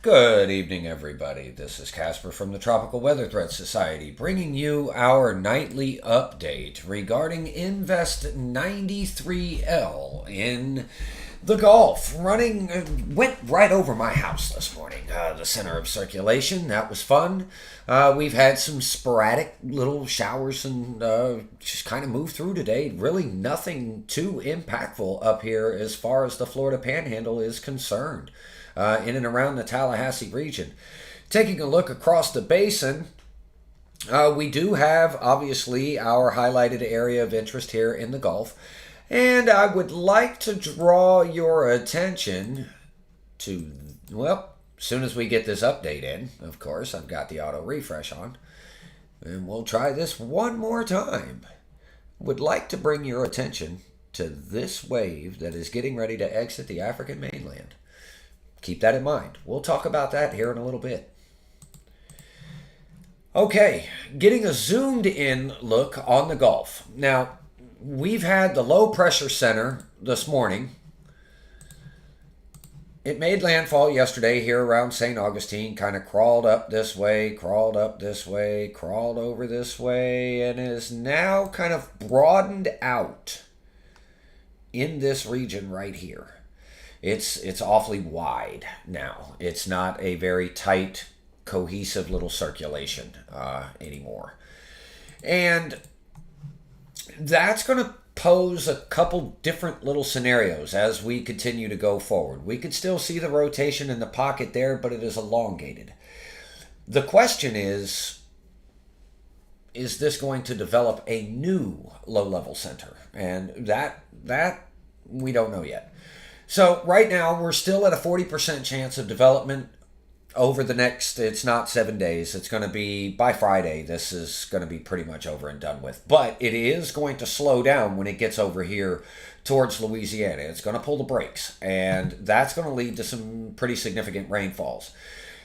Good evening, everybody. This is Casper from the Tropical Weather Threat Society bringing you our nightly update regarding Invest 93L in the Gulf. Went right over my house this morning, the center of circulation. That was fun. We've had some sporadic little showers and just kind of moved through today. Really nothing too impactful up here as far as the Florida Panhandle is concerned. In and around the Tallahassee region. Taking a look across the basin, we do have obviously our highlighted area of interest here in the Gulf. And I would like to draw your attention to, well, as soon as we get this update in, of course, I've got the auto refresh on. And we'll try this one more time. Would like to bring your attention to this wave that is getting ready to exit the African mainland. Keep that in mind. We'll talk about that here in a little bit. Okay, getting a zoomed in look on the Gulf. Now, we've had the low pressure center this morning. It made landfall yesterday here around St. Augustine, kind of crawled up this way, crawled up this way, crawled over this way, and is now kind of broadened out in this region right here. It's awfully wide now. It's not a very tight, cohesive little circulation anymore. And that's going to pose a couple different little scenarios as we continue to go forward. We could still see the rotation in the pocket there, but it is elongated. The question is this going to develop a new low-level center? And that we don't know yet. So right now, we're still at a 40% chance of development over the next, it's not 7 days. It's going to be, by Friday, this is going to be pretty much over and done with. But it is going to slow down when it gets over here towards Louisiana. It's going to pull the brakes, and that's going to lead to some pretty significant rainfalls.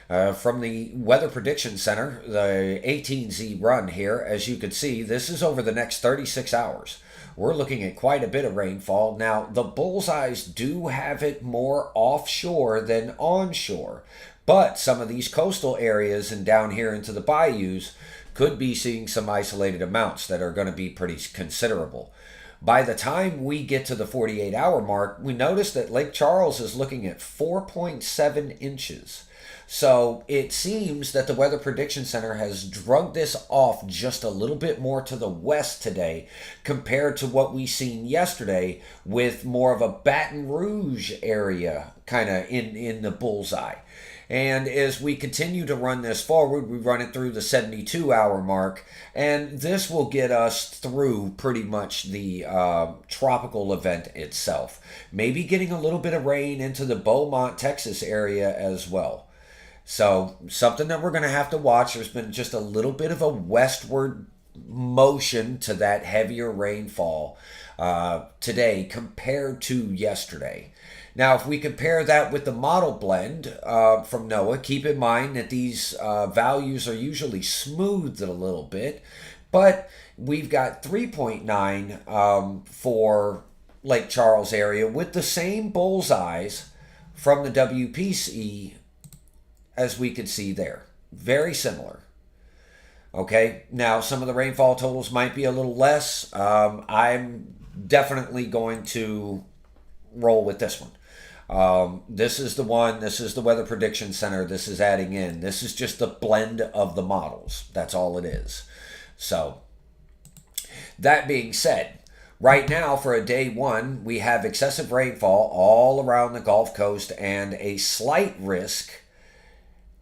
From the Weather Prediction Center, the 18Z run here, as you can see, this is over the next 36 hours. We're looking at quite a bit of rainfall. Now, the bullseyes do have it more offshore than onshore, but some of these coastal areas and down here into the bayous could be seeing some isolated amounts that are going to be pretty considerable. By the time we get to the 48-hour mark, we notice that Lake Charles is looking at 4.7 inches. So it seems that the Weather Prediction Center has drugged this off just a little bit more to the west today compared to what we seen yesterday with more of a Baton Rouge area kind of in the bullseye. And as we continue to run this forward, we run it through the 72-hour mark, and this will get us through pretty much the tropical event itself. Maybe getting a little bit of rain into the Beaumont, Texas area as well. So something that we're going to have to watch. There's been just a little bit of a westward motion to that heavier rainfall today compared to yesterday. Now, if we compare that with the model blend from NOAA, keep in mind that these values are usually smoothed a little bit, but we've got 3.9 for Lake Charles area with the same bullseyes from the WPC as we could see there. Very similar. Okay, now some of the rainfall totals might be a little less. I'm definitely going to roll with this one. This is the one, this is the Weather Prediction Center, this is adding in. This is just the blend of the models. That's all it is. So, that being said, right now for a day one, we have excessive rainfall all around the Gulf Coast and a slight risk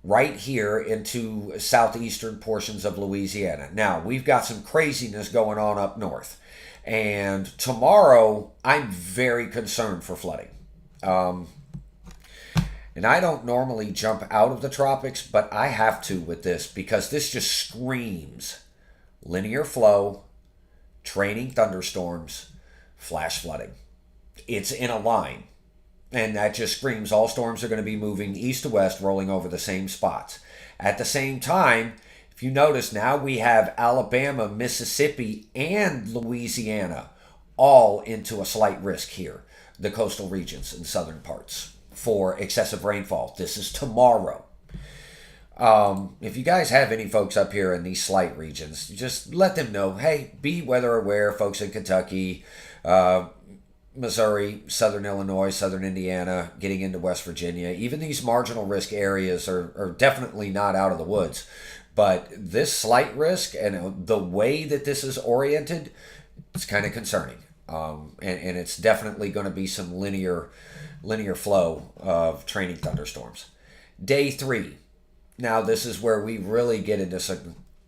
right here into southeastern portions of Louisiana. Now, we've got some craziness going on up north. And tomorrow, I'm very concerned for flooding. And I don't normally jump out of the tropics, but I have to with this because this just screams linear flow, training thunderstorms, flash flooding. It's in a line. And that just screams all storms are going to be moving east to west, rolling over the same spots. At the same time, if you notice now, we have Alabama, Mississippi, and Louisiana all into a slight risk here, the coastal regions and southern parts. for excessive rainfall. This is tomorrow. If you guys have any folks up here in these slight regions, just let them know, hey, be weather aware, folks in Kentucky, Missouri, southern Illinois, southern Indiana, getting into West Virginia. Even these marginal risk areas are definitely not out of the woods. But this slight risk and the way that this is oriented, it's kind of concerning. And it's definitely going to be some linear flow of training thunderstorms. Day 3. Now this is where we really get into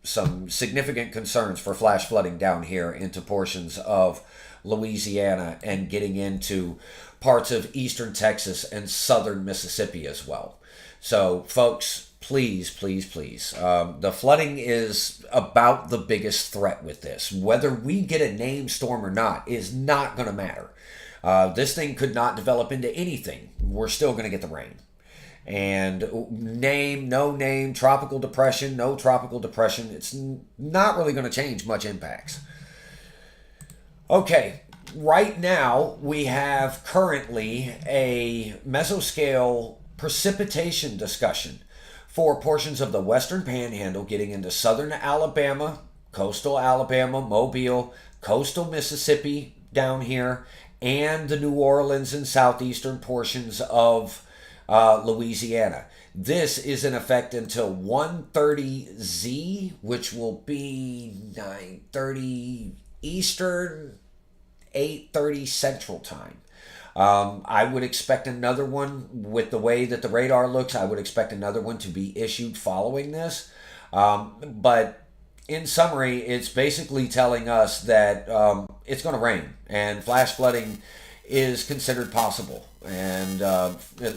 some significant concerns for flash flooding down here into portions of Louisiana and getting into parts of eastern Texas and southern Mississippi as well. So folks, please, please, please. The flooding is about the biggest threat with this. Whether we get a named storm or not is not going to matter. This thing could not develop into anything. We're still going to get the rain. And name, no name, tropical depression, no tropical depression, it's not really going to change much impacts. Okay, right now we have currently a mesoscale precipitation discussion for portions of the western panhandle getting into southern Alabama, coastal Alabama, Mobile, coastal Mississippi down here, and the New Orleans and southeastern portions of Louisiana. This is in effect until 1:30 Z, which will be 9:30 Eastern, 8:30 Central Time. I would expect another one, with the way that the radar looks, I would expect another one to be issued following this. But in summary, it's basically telling us that it's going to rain and flash flooding is considered possible. And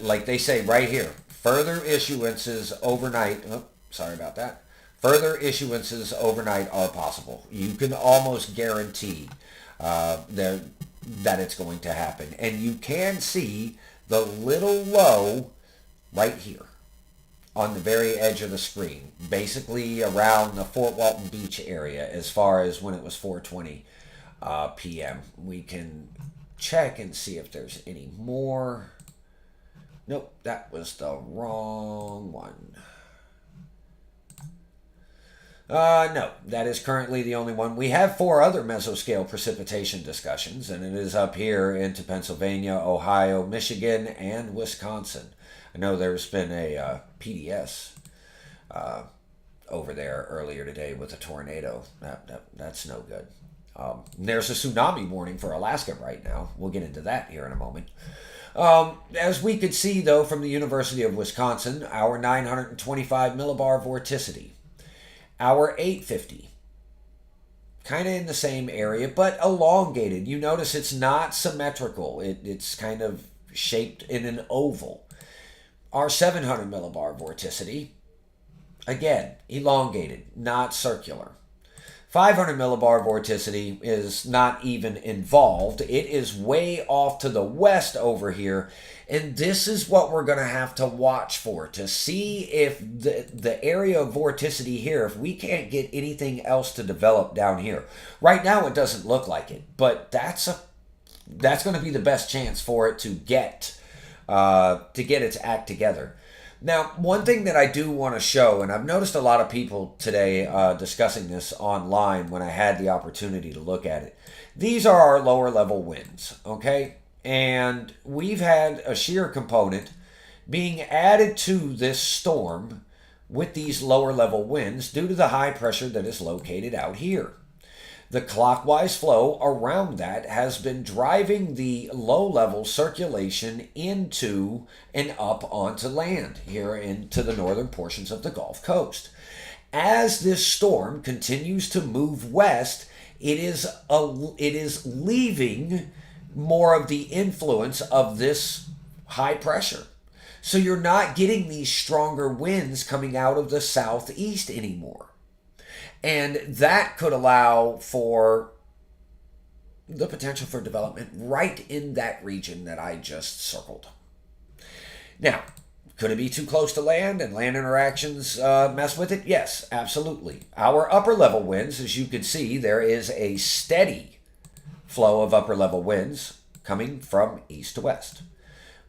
like they say right here, further issuances overnight. Oh, sorry about that. Further issuances overnight are possible. You can almost guarantee that it's going to happen. And you can see the little low right here on the very edge of the screen, basically around the Fort Walton Beach area as far as when it was 4:20 p.m. We can check and see if there's any more. Nope, that was the wrong one. No, that is currently the only one. We have 4 other mesoscale precipitation discussions, and it is up here into Pennsylvania, Ohio, Michigan, and Wisconsin. I know there's been a PDS over there earlier today with a tornado. That's no good. There's a tsunami warning for Alaska right now. We'll get into that here in a moment. As we could see, though, from the University of Wisconsin, our 925 millibar vorticity, our 850, kind of in the same area, but elongated. You notice it's not symmetrical. It's kind of shaped in an oval. Our 700 millibar vorticity, again, elongated, not circular. 500 millibar vorticity is not even involved. It is way off to the west over here. And this is what we're going to have to watch for to see if the area of vorticity here, if we can't get anything else to develop down here. Right now it doesn't look like it, but that's going to be the best chance for it to get its act together. Now, one thing that I do want to show, and I've noticed a lot of people today discussing this online when I had the opportunity to look at it. These are our lower level winds, okay? And we've had a shear component being added to this storm with these lower level winds due to the high pressure that is located out here. The clockwise flow around that has been driving the low-level circulation into and up onto land here into the northern portions of the Gulf Coast. As this storm continues to move west, it is leaving more of the influence of this high pressure. So you're not getting these stronger winds coming out of the southeast anymore. And that could allow for the potential for development right in that region that I just circled. Now, could it be too close to land and land interactions mess with it? Yes, absolutely. Our upper level winds, as you can see, there is a steady flow of upper level winds coming from east to west.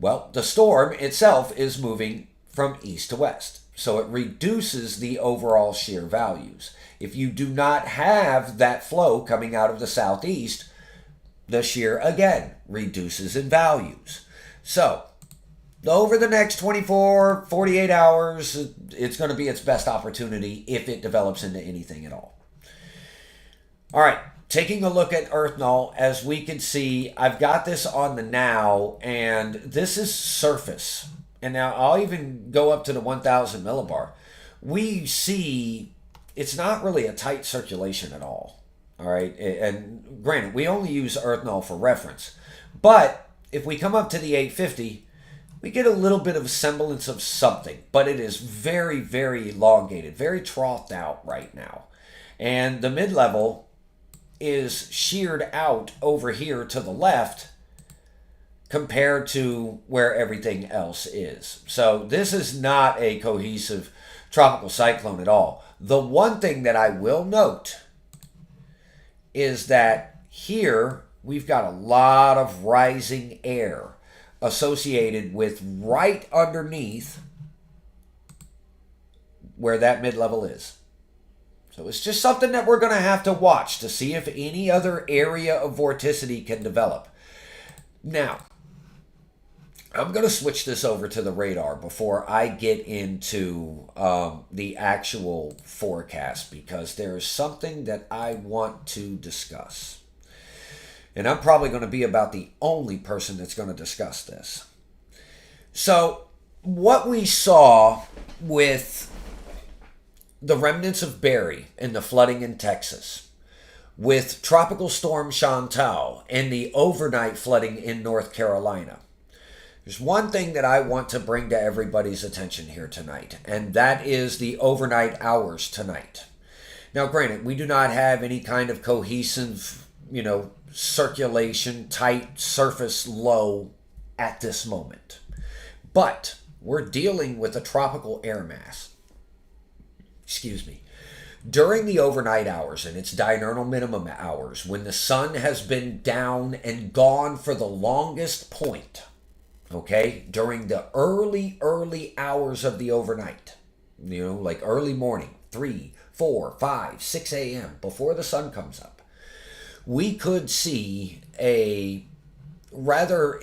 Well, the storm itself is moving from east to west, so it reduces the overall shear values. If you do not have that flow coming out of the southeast, the shear again reduces in values. So over the next 24, 48 hours, it's going to be its best opportunity if it develops into anything at all. All right, taking a look at Earth Null, as we can see, I've got this on the now, and this is surface. And now I'll even go up to the 1000 millibar. We see it's not really a tight circulation at all. All right, and granted, we only use Earth Null for reference. But if we come up to the 850, we get a little bit of a semblance of something, but it is very, very elongated, very troughed out right now. And the mid-level is sheared out over here to the left compared to where everything else is. So this is not a cohesive tropical cyclone at all. The one thing that I will note is that here we've got a lot of rising air associated with right underneath where that mid-level is. So it's just something that we're going to have to watch to see if any other area of vorticity can develop. Now, I'm going to switch this over to the radar before I get into the actual forecast, because there's something that I want to discuss. And I'm probably going to be about the only person that's going to discuss this. So what we saw with the remnants of Barry and the flooding in Texas, with Tropical Storm Chantal and the overnight flooding in North Carolina, there's one thing that I want to bring to everybody's attention here tonight, and that is the overnight hours tonight. Now, granted, we do not have any kind of cohesive, circulation, tight surface low at this moment. But we're dealing with a tropical air mass. During the overnight hours and its diurnal minimum hours, when the sun has been down and gone for the longest point, okay, during the early hours of the overnight, like early morning, 3, 4, 5, 6 a.m., before the sun comes up, we could see a rather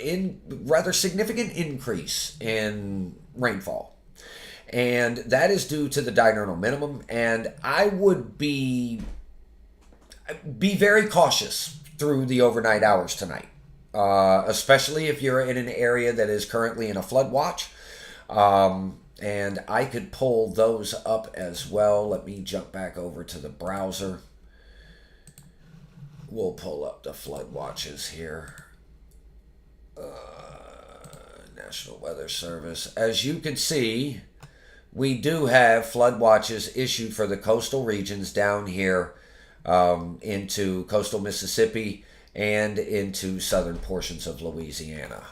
significant increase in rainfall. And that is due to the diurnal minimum, and I would be very cautious through the overnight hours tonight, especially if you're in an area that is currently in a flood watch. And I could pull those up as well. Let me jump back over to the browser. We'll pull up the flood watches here. National Weather Service. As you can see, we do have flood watches issued for the coastal regions down here into coastal Mississippi and into southern portions of Louisiana.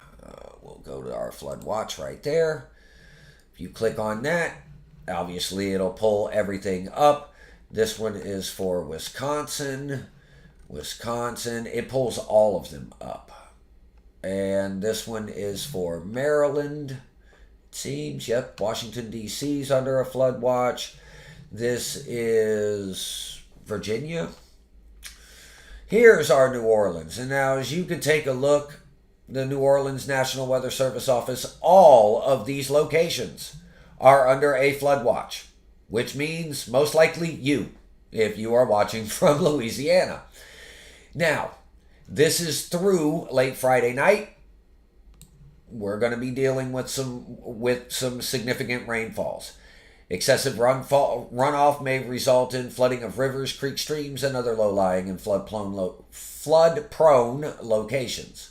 We'll go to our flood watch right there. If you click on that, obviously it'll pull everything up. This one is for Wisconsin. It pulls all of them up. And this one is for Maryland. Seems, yep, Washington, D.C. is under a flood watch. This is Virginia. Here's our New Orleans. And now, as you can take a look, the New Orleans National Weather Service Office, all of these locations are under a flood watch, which means most likely you, if you are watching from Louisiana. Now, this is through late Friday night. We're going to be dealing with some significant rainfalls. Excessive runoff may result in flooding of rivers, creeks, streams, and other low-lying and flood-prone locations.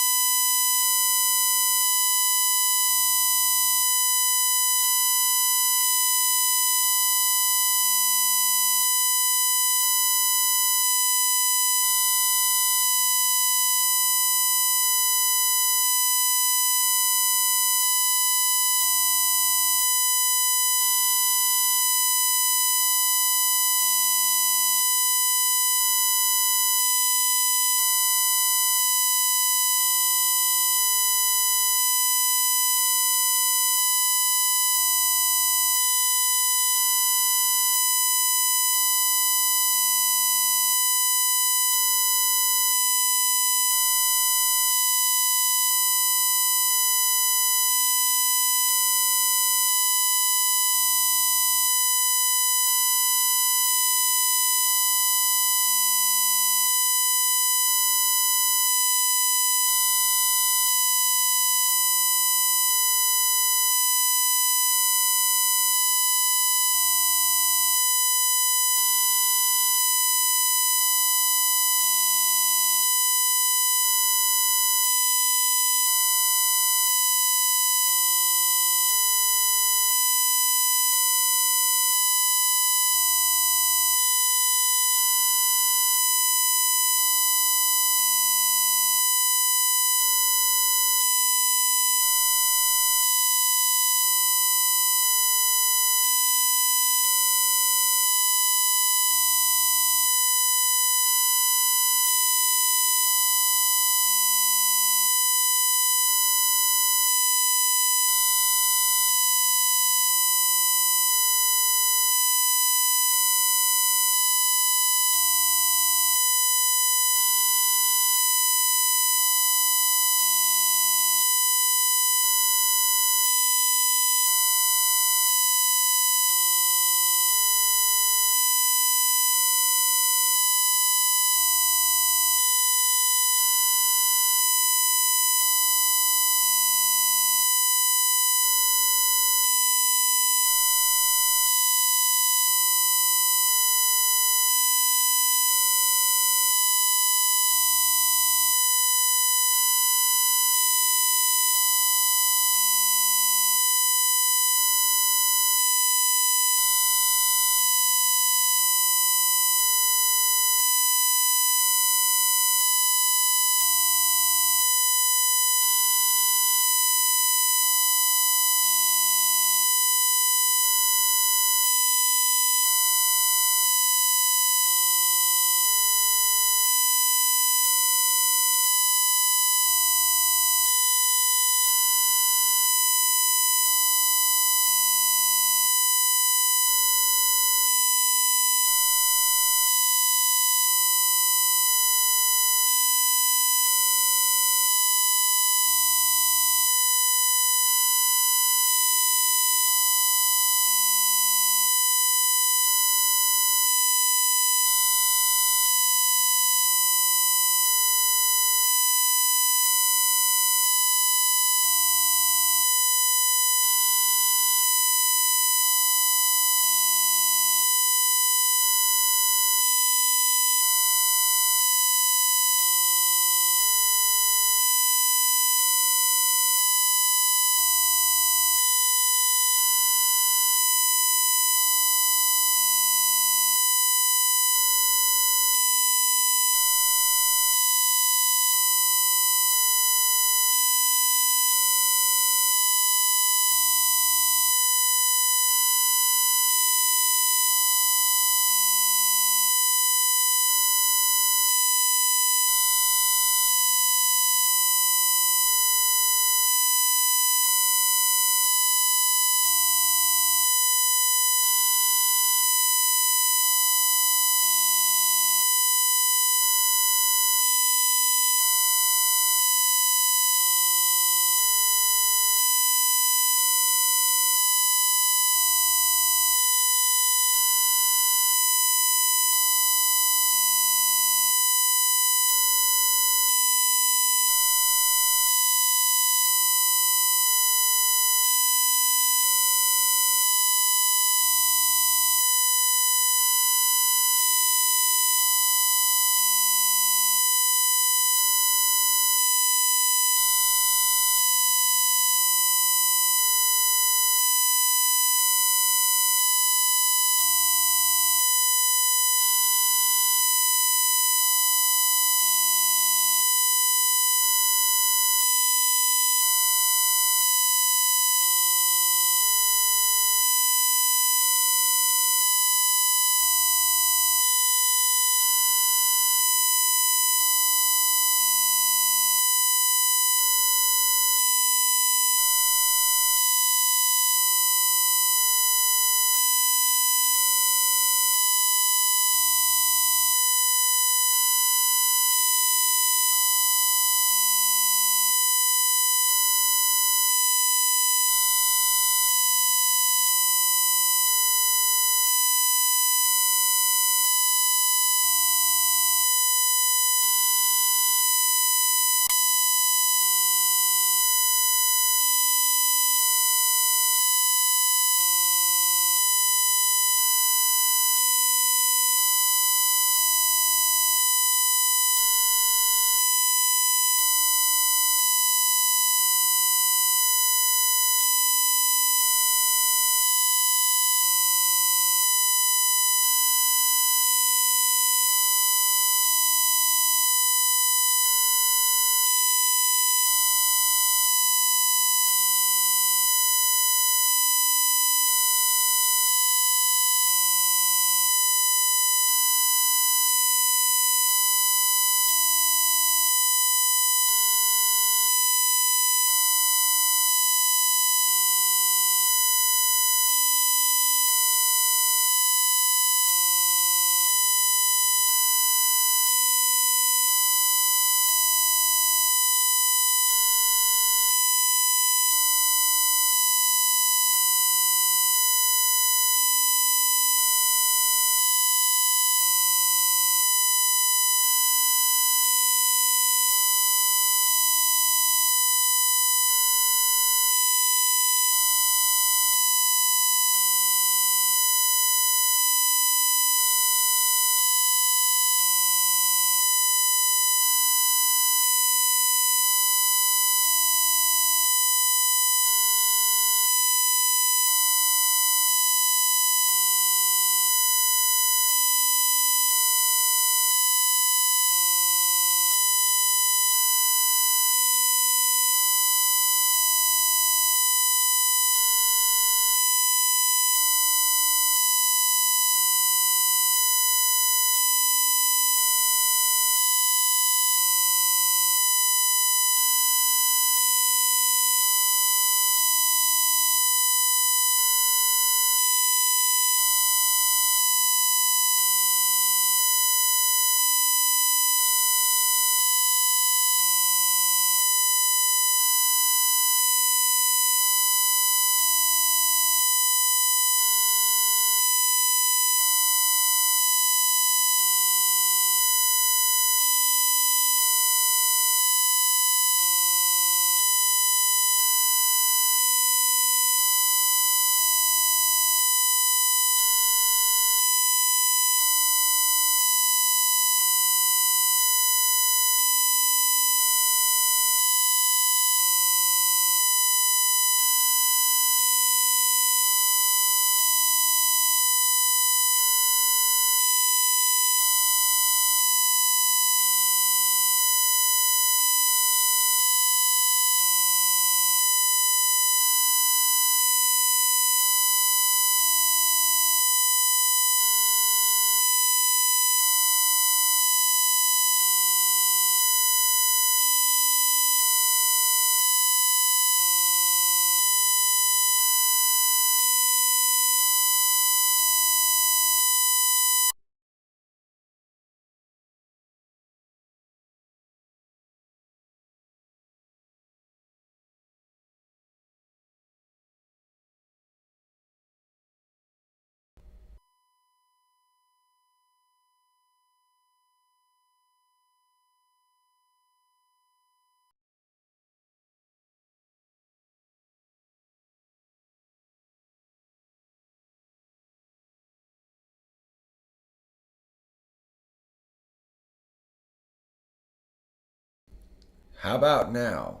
How about now?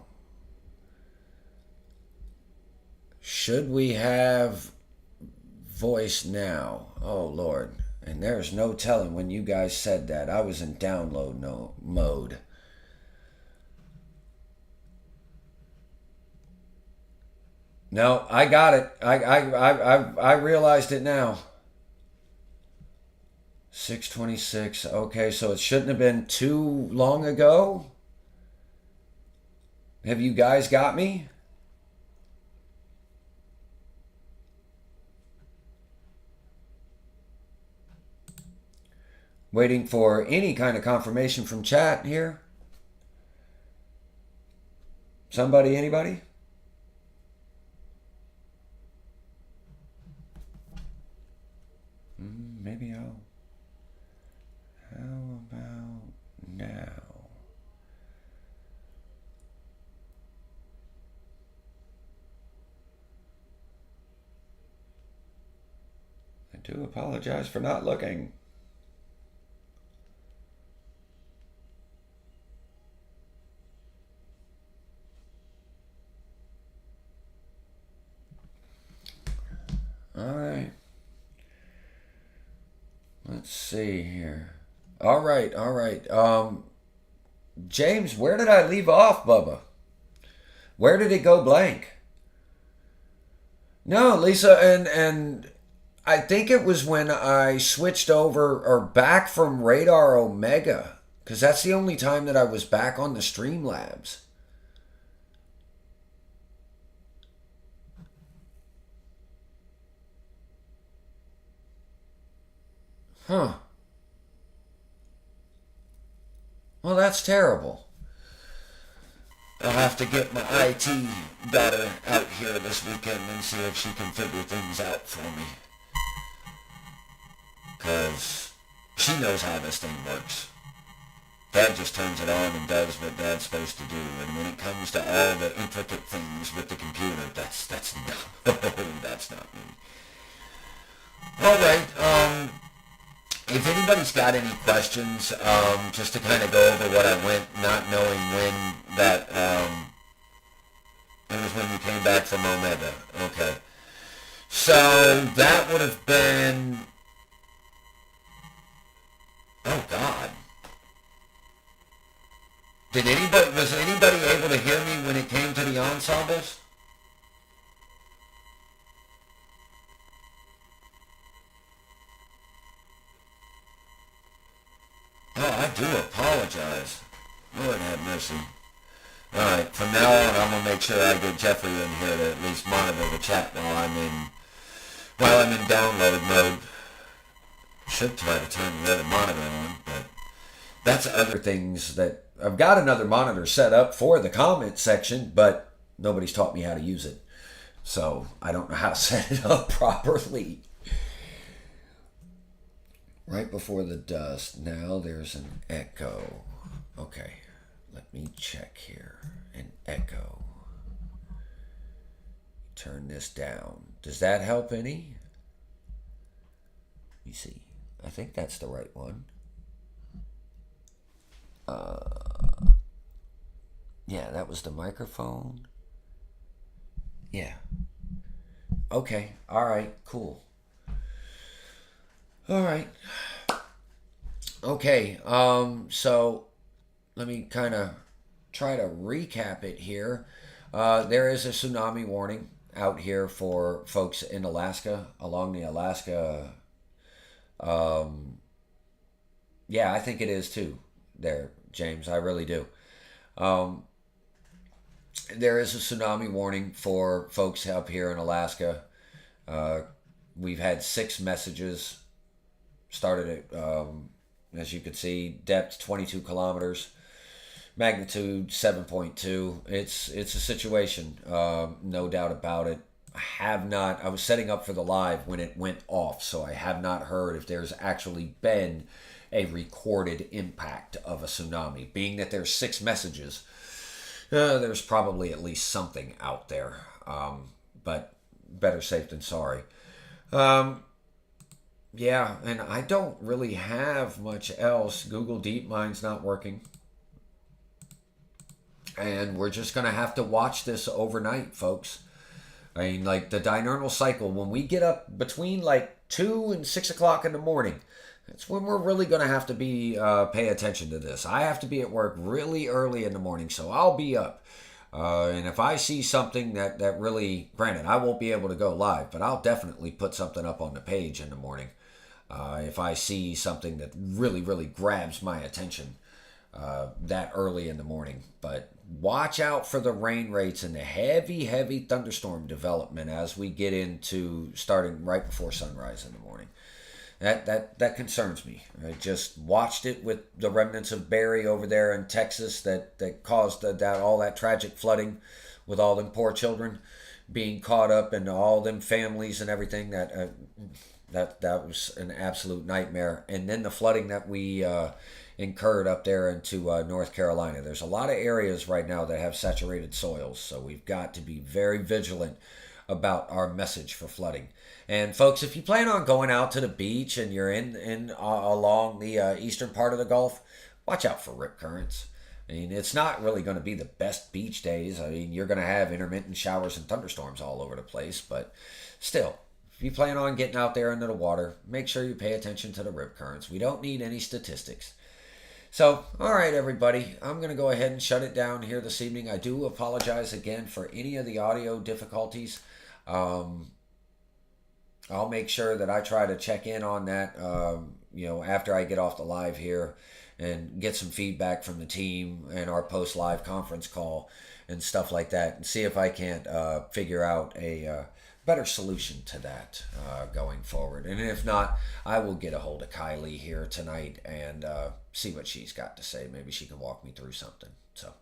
Should we have voice now? Oh, Lord. And there's no telling when you guys said that. I was in download mode. No, I got it. I realized it now. 6:26. Okay, so it shouldn't have been too long ago. Have you guys got me? Waiting for any kind of confirmation from chat here. Somebody, anybody? Maybe I'll. How about now? I do apologize for not looking. All right. Let's see here. All right, all right. James, where did I leave off, Bubba? Where did it go blank? No, Lisa, and I think it was when I switched over or back from Radar Omega, because that's the only time that I was back on the Streamlabs. Huh. Well, that's terrible. I'll have to get my IT daughter out here this weekend and see if she can figure things out for me. Because she knows how this thing works. Dad just turns it on and does what Dad's supposed to do. And when it comes to all the intricate things with the computer, that's not, that's not me. All right, if anybody's got any questions, just to kind of go over what I went, not knowing when that, it was when you came back from Omega. Okay. So that would have been, oh God. Was anybody able to hear me when it came to the ensembles? Oh, I do apologize. Lord have mercy. Alright, from now on I'm gonna make sure I get Jeffrey in here to at least monitor the chat while I'm in download mode. Should try to turn the other monitor on, but that's other things that I've got another monitor set up for the comment section, but nobody's taught me how to use it. So I don't know how to set it up properly. Right before the dust. Now there's an echo. Okay, let me check here. An echo. Turn this down. Does that help any? Let me see. I think that's the right one. Yeah, that was the microphone. Yeah. Okay. All right. Cool. All right. Okay. So let me kind of try to recap it here. There is a tsunami warning out here for folks in Alaska, along the Alaska. Yeah, I think it is too. There, James. I really do. There is a tsunami warning for folks up here in Alaska. We've had 6 messages. Started at, as you can see, depth 22 kilometers, magnitude 7.2. It's a situation, no doubt about it. I was setting up for the live when it went off, so I have not heard if there's actually been a recorded impact of a tsunami. Being that there's 6 messages, there's probably at least something out there, but better safe than sorry. Yeah, and I don't really have much else. Google DeepMind's not working. And we're just going to have to watch this overnight, folks. I mean, like the diurnal cycle, when we get up between like 2 and 6 o'clock in the morning, that's when we're really going to have to be pay attention to this. I have to be at work really early in the morning, so I'll be up. And if I see something that really, granted, I won't be able to go live, but I'll definitely put something up on the page in the morning. If I see something that really, really grabs my attention that early in the morning. But watch out for the rain rates and the heavy, heavy thunderstorm development as we get into starting right before sunrise in the morning. That concerns me. I just watched it with the remnants of Barry over there in Texas that caused all that tragic flooding with all them poor children being caught up and all them families and everything. That was an absolute nightmare. And then the flooding that we incurred up there into North Carolina. There's a lot of areas right now that have saturated soils, so we've got to be very vigilant about our message for flooding. And folks, if you plan on going out to the beach and you're in along the eastern part of the Gulf, watch out for rip currents. I mean, it's not really going to be the best beach days. I mean, you're going to have intermittent showers and thunderstorms all over the place, but still, if you plan on getting out there into the water, make sure you pay attention to the rip currents. We don't need any statistics. So, all right, everybody, I'm going to go ahead and shut it down here this evening. I do apologize again for any of the audio difficulties. I'll make sure that I try to check in on that, after I get off the live here and get some feedback from the team and our post-live conference call and stuff like that and see if I can't figure out a better solution to that going forward. And if not, I will get a hold of Kylie here tonight and see what she's got to say. Maybe she can walk me through something. So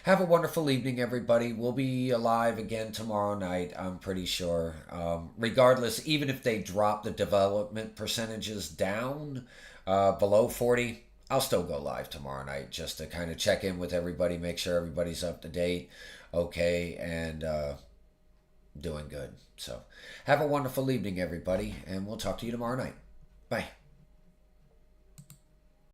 have a wonderful evening, everybody. We'll be live again tomorrow night, I'm pretty sure. Regardless, even if they drop the development percentages down below 40, I'll still go live tomorrow night just to kind of check in with everybody, make sure everybody's up to date, okay, and doing good. So have a wonderful evening, everybody, and we'll talk to you tomorrow night. Bye.